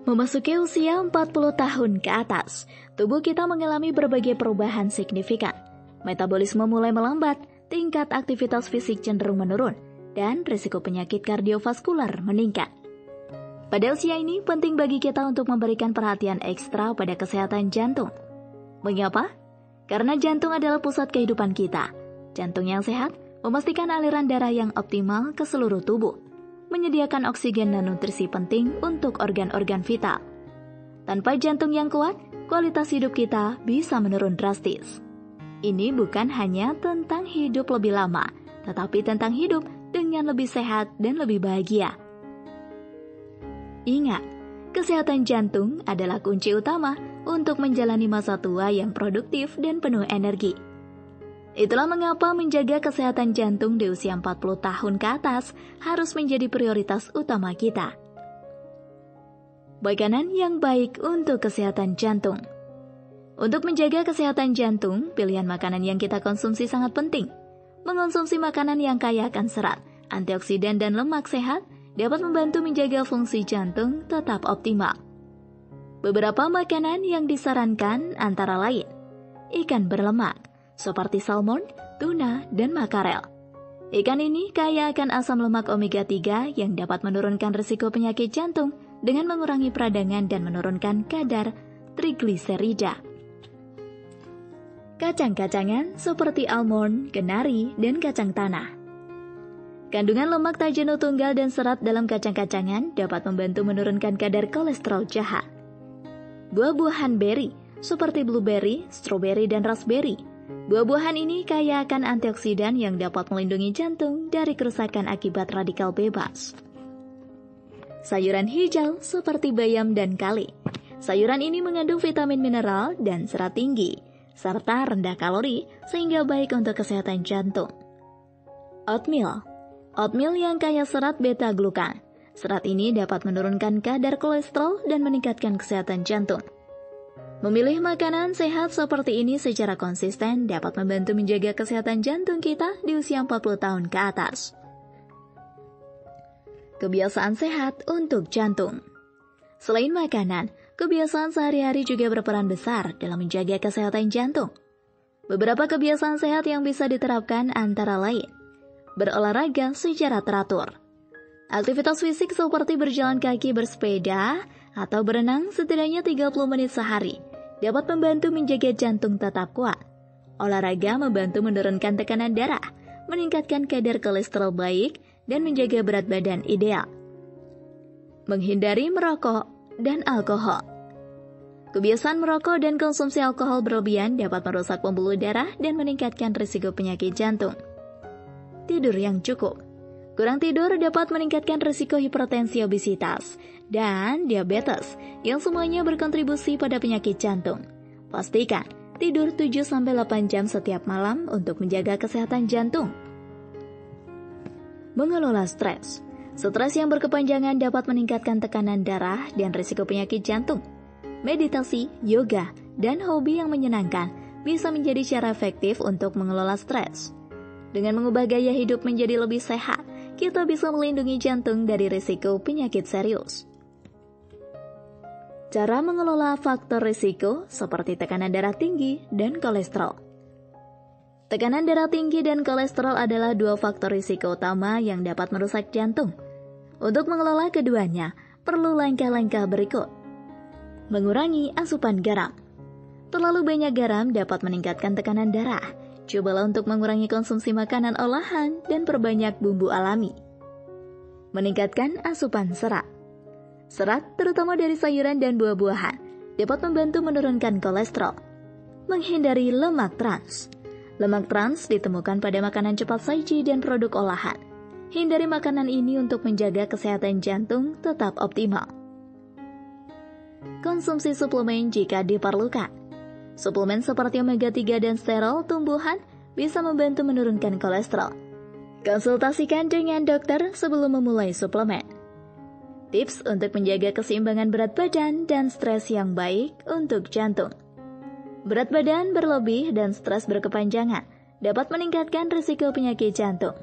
Memasuki usia 40 tahun ke atas, tubuh kita mengalami berbagai perubahan signifikan. Metabolisme mulai melambat, tingkat aktivitas fisik cenderung menurun, dan risiko penyakit kardiovaskular meningkat. Pada usia ini, penting bagi kita untuk memberikan perhatian ekstra pada kesehatan jantung. Mengapa? Karena jantung adalah pusat kehidupan kita. Jantung yang sehat memastikan aliran darah yang optimal ke seluruh tubuh, menyediakan oksigen dan nutrisi penting untuk organ-organ vital. Tanpa jantung yang kuat, kualitas hidup kita bisa menurun drastis. Ini bukan hanya tentang hidup lebih lama, tetapi tentang hidup dengan lebih sehat dan lebih bahagia. Ingat, kesehatan jantung adalah kunci utama untuk menjalani masa tua yang produktif dan penuh energi. Itulah mengapa menjaga kesehatan jantung di usia 40 tahun ke atas harus menjadi prioritas utama kita. Makanan yang baik untuk kesehatan jantung. Untuk menjaga kesehatan jantung, pilihan makanan yang kita konsumsi sangat penting. Mengonsumsi makanan yang kaya akan serat, antioksidan dan lemak sehat dapat membantu menjaga fungsi jantung tetap optimal. Beberapa makanan yang disarankan antara lain ikan berlemak, seperti salmon, tuna, dan makarel. Ikan ini kaya akan asam lemak omega 3 yang dapat menurunkan risiko penyakit jantung dengan mengurangi peradangan dan menurunkan kadar trigliserida. Kacang-kacangan seperti almond, kenari, dan kacang tanah. Kandungan lemak tak jenuh tunggal dan serat dalam kacang-kacangan dapat membantu menurunkan kadar kolesterol jahat. Buah-buahan beri seperti blueberry, stroberi, dan raspberry. Buah-buahan ini kaya akan antioksidan yang dapat melindungi jantung dari kerusakan akibat radikal bebas. Sayuran hijau seperti bayam dan kale. Sayuran ini mengandung vitamin mineral dan serat tinggi, serta rendah kalori sehingga baik untuk kesehatan jantung. Oatmeal. Oatmeal yang kaya serat beta-glukan. Serat ini dapat menurunkan kadar kolesterol dan meningkatkan kesehatan jantung. Memilih makanan sehat seperti ini secara konsisten dapat membantu menjaga kesehatan jantung kita di usia 40 tahun ke atas. Kebiasaan sehat untuk jantung. Selain makanan, kebiasaan sehari-hari juga berperan besar dalam menjaga kesehatan jantung. Beberapa kebiasaan sehat yang bisa diterapkan antara lain: berolahraga secara teratur. Aktivitas fisik seperti berjalan kaki, bersepeda, atau berenang setidaknya 30 menit sehari dapat membantu menjaga jantung tetap kuat. Olahraga membantu menurunkan tekanan darah, meningkatkan kadar kolesterol baik, dan menjaga berat badan ideal. Menghindari merokok dan alkohol. Kebiasaan merokok dan konsumsi alkohol berlebihan dapat merusak pembuluh darah dan meningkatkan risiko penyakit jantung. Tidur yang cukup. Kurang tidur dapat meningkatkan risiko hipertensi, obesitas, dan diabetes yang semuanya berkontribusi pada penyakit jantung. Pastikan tidur 7-8 jam setiap malam untuk menjaga kesehatan jantung. Mengelola stres. Stres yang berkepanjangan dapat meningkatkan tekanan darah dan risiko penyakit jantung. Meditasi, yoga, dan hobi yang menyenangkan bisa menjadi cara efektif untuk mengelola stres. Dengan mengubah gaya hidup menjadi lebih sehat, kita bisa melindungi jantung dari risiko penyakit serius. Cara mengelola faktor risiko seperti tekanan darah tinggi dan kolesterol. Tekanan darah tinggi dan kolesterol adalah dua faktor risiko utama yang dapat merusak jantung. Untuk mengelola keduanya, perlu langkah-langkah berikut. Mengurangi asupan garam. Terlalu banyak garam dapat meningkatkan tekanan darah. Cobalah untuk mengurangi konsumsi makanan olahan dan perbanyak bumbu alami. Meningkatkan asupan serat. Serat, terutama dari sayuran dan buah-buahan, dapat membantu menurunkan kolesterol. Menghindari lemak trans. Lemak trans ditemukan pada makanan cepat saji dan produk olahan. Hindari makanan ini untuk menjaga kesehatan jantung tetap optimal. Konsumsi suplemen jika diperlukan. Suplemen seperti omega 3 dan sterol tumbuhan bisa membantu menurunkan kolesterol. Konsultasikan dengan dokter sebelum memulai suplemen. Tips untuk menjaga keseimbangan berat badan dan stres yang baik untuk jantung. Berat badan berlebih dan stres berkepanjangan dapat meningkatkan risiko penyakit jantung.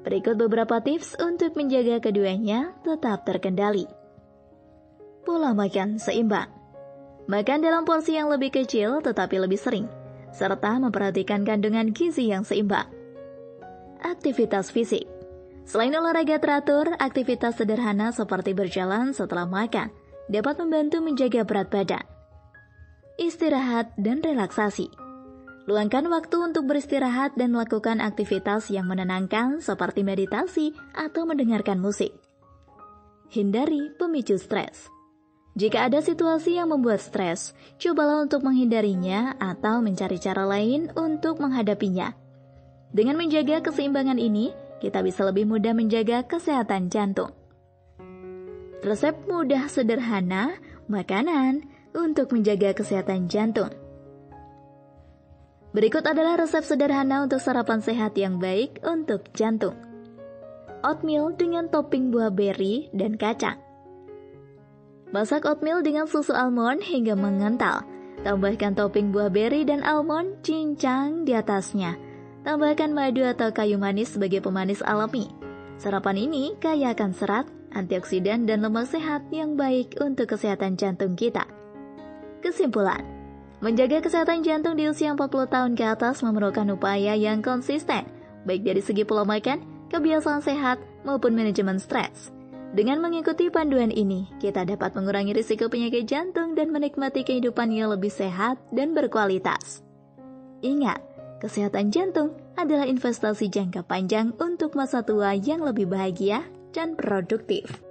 Berikut beberapa tips untuk menjaga keduanya tetap terkendali. pola makan seimbang. Makan dalam porsi yang lebih kecil tetapi lebih sering, serta memperhatikan kandungan gizi yang seimbang. Aktivitas fisik. Selain olahraga teratur, aktivitas sederhana seperti berjalan setelah makan dapat membantu menjaga berat badan. Istirahat dan relaksasi. Luangkan waktu untuk beristirahat dan melakukan aktivitas yang menenangkan seperti meditasi atau mendengarkan musik. Hindari pemicu stres. Jika ada situasi yang membuat stres, cobalah untuk menghindarinya atau mencari cara lain untuk menghadapinya. Dengan menjaga keseimbangan ini, kita bisa lebih mudah menjaga kesehatan jantung. Resep mudah sederhana, makanan untuk menjaga kesehatan jantung. Berikut adalah resep sederhana untuk sarapan sehat yang baik untuk jantung. Oatmeal dengan topping buah beri dan kacang. Masak oatmeal dengan susu almond hingga mengental. Tambahkan topping buah beri dan almond, cincang di atasnya. Tambahkan madu atau kayu manis sebagai pemanis alami. Sarapan ini kaya akan serat, antioksidan, dan lemak sehat yang baik untuk kesehatan jantung kita. Kesimpulan, menjaga kesehatan jantung di usia 40 tahun ke atas memerlukan upaya yang konsisten, baik dari segi pola makan, kebiasaan sehat, maupun manajemen stres. Dengan mengikuti panduan ini, kita dapat mengurangi risiko penyakit jantung dan menikmati kehidupan yang lebih sehat dan berkualitas. Ingat, kesehatan jantung adalah investasi jangka panjang untuk masa tua yang lebih bahagia dan produktif.